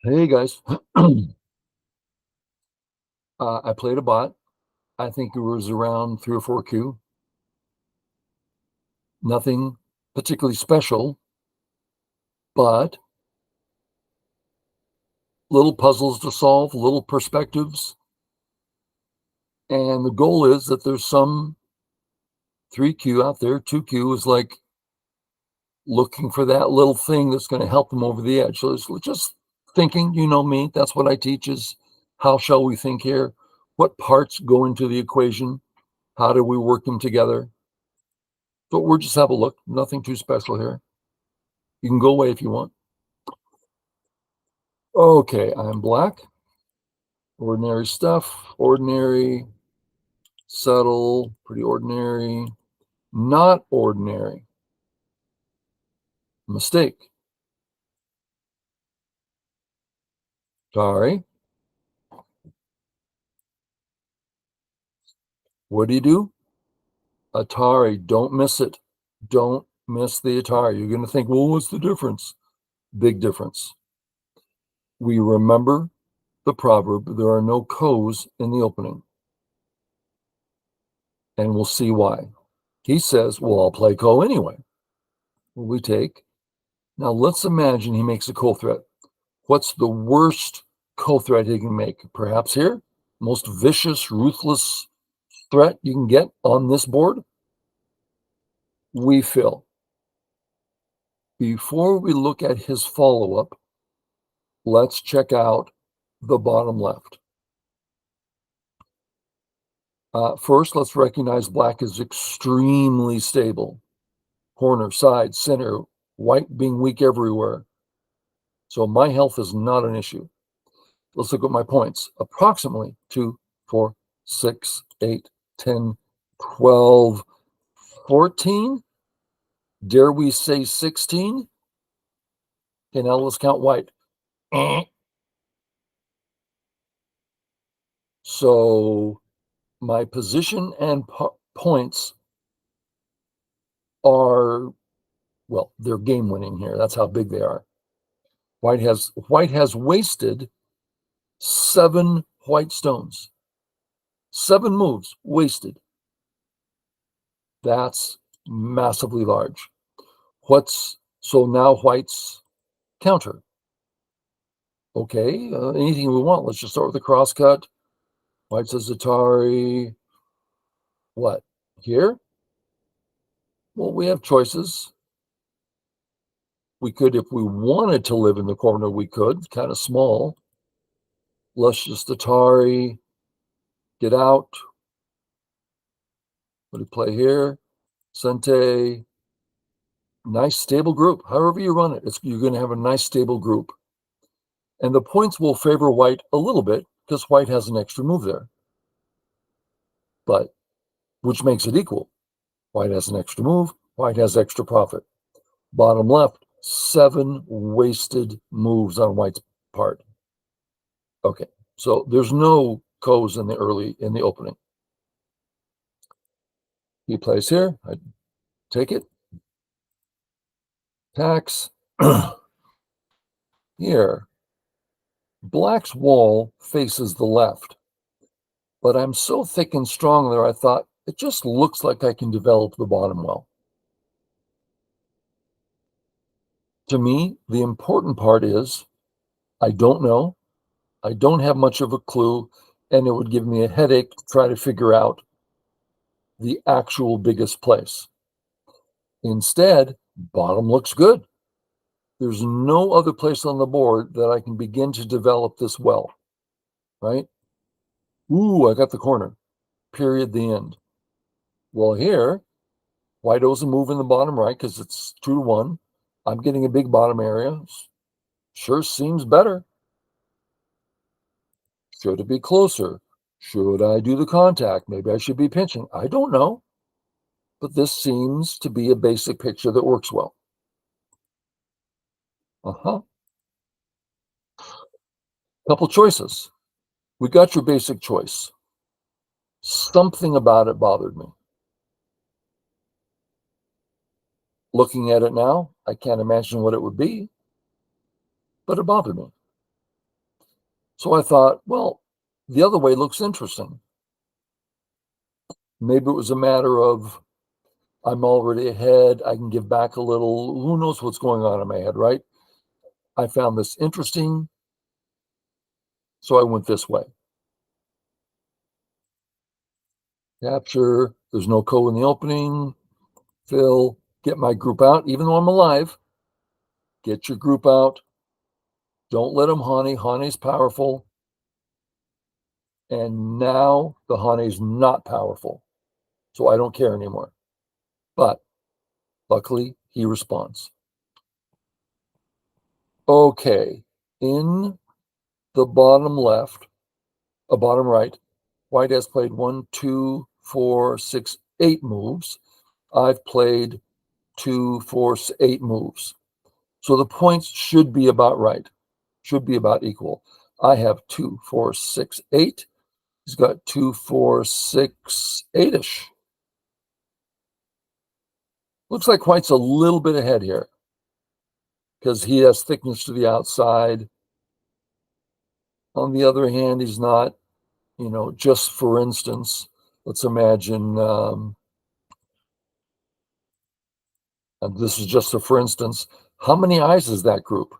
Hey guys, I played a bot. I think it was around 3 or 4 Q. Nothing particularly special, but little puzzles to solve, little perspectives. And the goal is that there's some 3Q out there. 2Q is like looking for that little thing that's going to help them over the edge. So it's just thinking, you know me, that's what I teach is how shall we think here? What parts go into the equation? How do we work them together? But we'll just have a look. Nothing too special here. You can go away if you want. Okay, I'm black. Ordinary stuff. Ordinary. Subtle. Pretty ordinary. Not ordinary. Mistake. Sorry. What do? Atari. Don't miss it. Don't miss the Atari. You're going to think, well, what's the difference? Big difference. We remember the proverb, there are no co's in the opening. And we'll see why. He says, well, I'll play co anyway. We take. Now let's imagine he makes a co threat. What's the worst co-threat he can make? Perhaps here, most vicious, ruthless threat you can get on this board? We fill. Before we look at his follow-up, let's check out the bottom left. First, let's recognize black is extremely stable. Corner, side, center, white being weak everywhere. So my health is not an issue. Let's look at my points. Approximately 2, 4, 6, 8, 10, 12, 14. Dare we say 16? Okay, now let's count white. So my position and points are, well, they're game winning here. That's how big they are. White has wasted 7 white stones. 7 moves wasted. That's massively large. So now white's counter. Okay, anything we want. Let's just start with the crosscut. White says Atari. What? Here? Well, we have choices. We could, if we wanted to live in the corner, we could. Kind of small. Let's just Atari. Get out. What do you play here? Sente. Nice stable group. However you run it, you're going to have a nice stable group. And the points will favor white a little bit because white has an extra move there. But which makes it equal. White has an extra move. White has extra profit. Bottom left, 7 wasted moves on white's part. Okay, so there's no co's in the opening. He plays here. I take it. Tax. Here. Black's wall faces the left. But I'm so thick and strong there, I thought, it just looks like I can develop the bottom well. To me, the important part is I don't know. I don't have much of a clue, and it would give me a headache to try to figure out the actual biggest place. Instead, bottom looks good. There's no other place on the board that I can begin to develop this well, right? Ooh, I got the corner. Period, the end. Well, here, white owes a move in the bottom right because it's 2-1. I'm getting a big bottom area. Sure seems better. Should it be closer? Should I do the contact? Maybe I should be pinching. I don't know. But this seems to be a basic picture that works well. Couple choices. We got your basic choice. Something about it bothered me. Looking at it now, I can't imagine what it would be, but it bothered me. So I thought, well, the other way looks interesting. Maybe it was a matter of I'm already ahead. I can give back a little. Who knows what's going on in my head, right? I found this interesting, so I went this way. Capture, there's no code in the opening. Fill, get my group out, even though I'm alive. Get your group out. Don't let them honey. Honey's powerful. And now the honey's not powerful. So I don't care anymore. But luckily, he responds. Okay, in the bottom left, bottom right, white has played 1, 2, 4, 6, 8 moves. I've played 2, 4, 8 moves. So the points should be about right, should be about equal. I have 2, 4, 6, 8. He's got 2, 4, 6, 8-ish. Looks like white's a little bit ahead here because he has thickness to the outside. On the other hand, he's not, just for instance, let's imagine, and this is just a for instance, how many eyes is that group?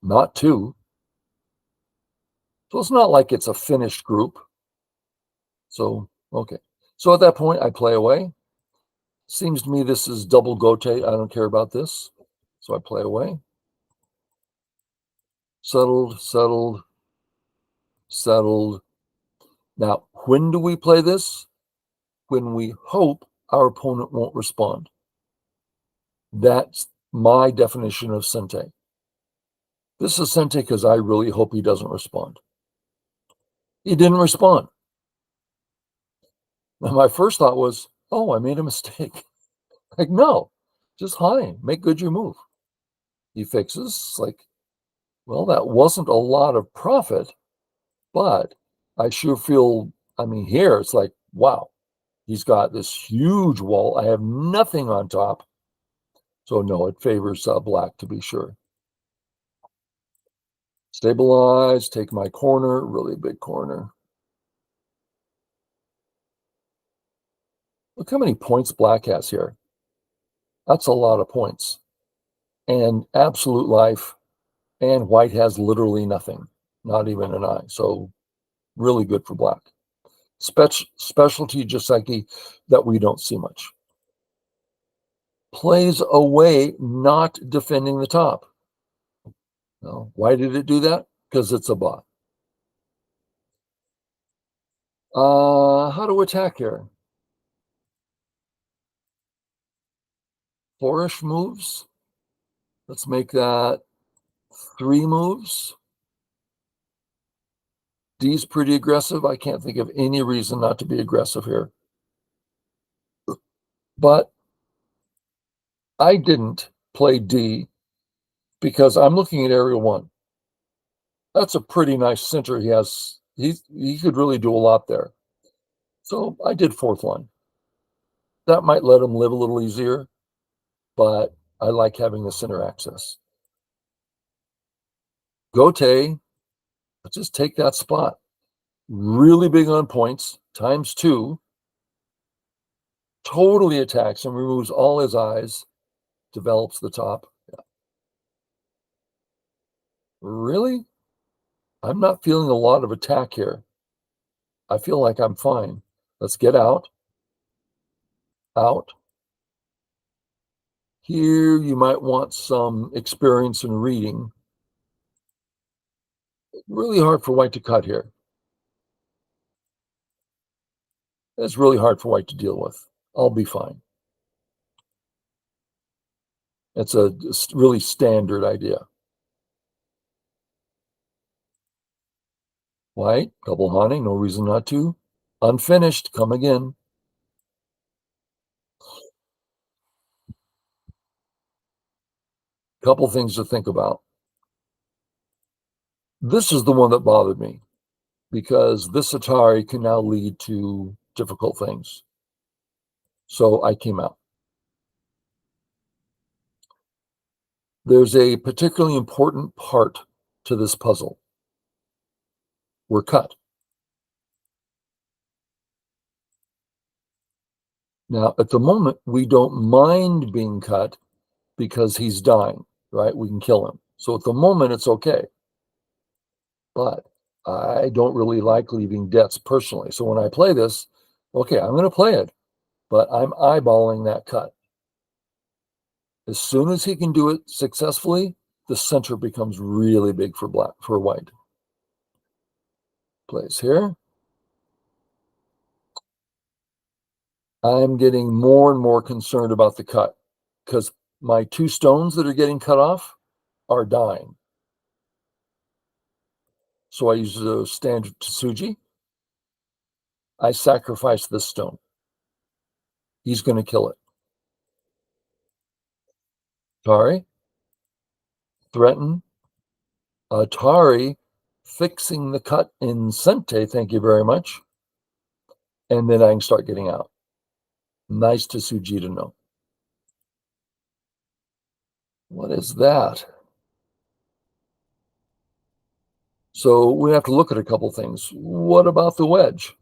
Not 2. So it's not like it's a finished group. So, okay. So at that point, I play away. Seems to me this is double gote. I don't care about this. So I play away. Settled, settled, settled. Now, when do we play this? When we hope our opponent won't respond. That's my definition of sente. This is sente because I really hope he doesn't respond. He didn't respond. Now, my first thought was, oh, I made a mistake. Like, no, just honey, make good your move. He fixes. It's like, well, that wasn't a lot of profit, but I sure feel, here it's like, wow, he's got this huge wall. I have nothing on top. So no, it favors black to be sure. Stabilize, take my corner, really big corner. Look how many points black has here. That's a lot of points. And absolute life, and white has literally nothing, not even an eye. So really good for black. Specialty Joseki that we don't see much. Plays away, not defending the top. No. Why did it do that? Because it's a bot. How to attack here? Flourish moves. Let's make that 3 moves. D's pretty aggressive. I can't think of any reason not to be aggressive here. But I didn't play D because I'm looking at area 1. That's a pretty nice center he has. He could really do a lot there. So I did 4th line. That might let him live a little easier, but I like having the center access. Gote, let's just take that spot. Really big on points, ×2. Totally attacks and removes all his eyes, develops the top. Yeah. Really? I'm not feeling a lot of attack here. I feel like I'm fine. Let's get out. Out. Here you might want some experience in reading. Really hard for white to cut here. It's really hard for white to deal with. I'll be fine. It's a really standard idea. White, double honey, no reason not to. Unfinished, come again. Couple things to think about. This is the one that bothered me because this Atari can now lead to difficult things. So I came out. There's a particularly important part to this puzzle. We're cut. Now, at the moment, we don't mind being cut because he's dying, right? We can kill him. So at the moment, it's okay. But I don't really like leaving deaths personally. So when I play this, okay, I'm going to play it, but I'm eyeballing that cut. As soon as he can do it successfully, the center becomes really big for white. Plays here. I'm getting more and more concerned about the cut because my 2 stones that are getting cut off are dying. So I use the standard Tsuji. I sacrifice this stone. He's going to kill it. Atari, threaten. Atari, fixing the cut in Sente, thank you very much. And then I can start getting out. Nice Tsuji to know. What is that? So we have to look at a couple things. What about the wedge?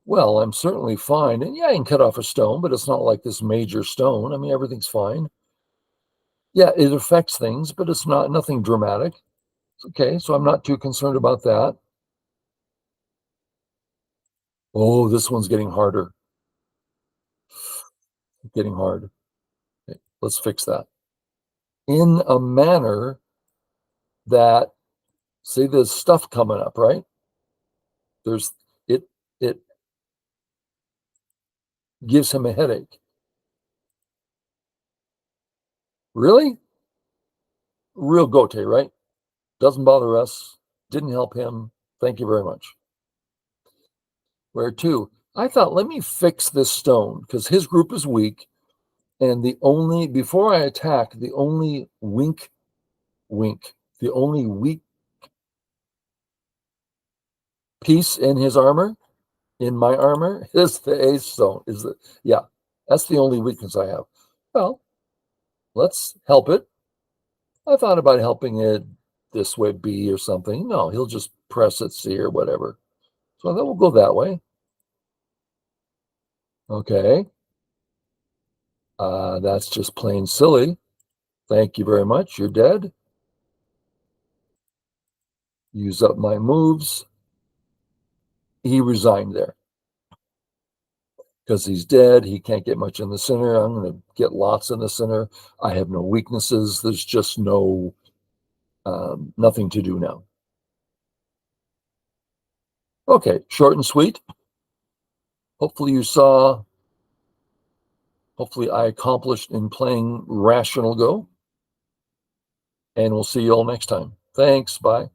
Well, I'm certainly fine. And yeah, I can cut off a stone, but it's not like this major stone. I mean, everything's fine. Yeah, it affects things, but it's not nothing dramatic. Okay, so I'm not too concerned about that. Oh, this one's getting harder. Getting hard. Okay, let's fix that. In a manner that, see, there's stuff coming up, right? There's it gives him a headache. Really? Real Gote, right? Doesn't bother us. Didn't help him. Thank you very much. Where to? I thought, let me fix this stone because his group is weak. And before I attack, the only the only weak piece in his armor, in my armor, is the ace stone. Yeah, that's the only weakness I have. Well, let's help it. I thought about helping it this way, B or something. No, he'll just press it C or whatever. So I thought we'll go that way. Okay. That's just plain silly. Thank you very much. You're dead. Use up my moves. He resigned there because he's dead. He can't get much in the center. I'm going to get lots in the center. I have no weaknesses. There's just nothing to do now. Okay, short and sweet. Hopefully I accomplished in playing Rational Go. And we'll see you all next time. Thanks. Bye.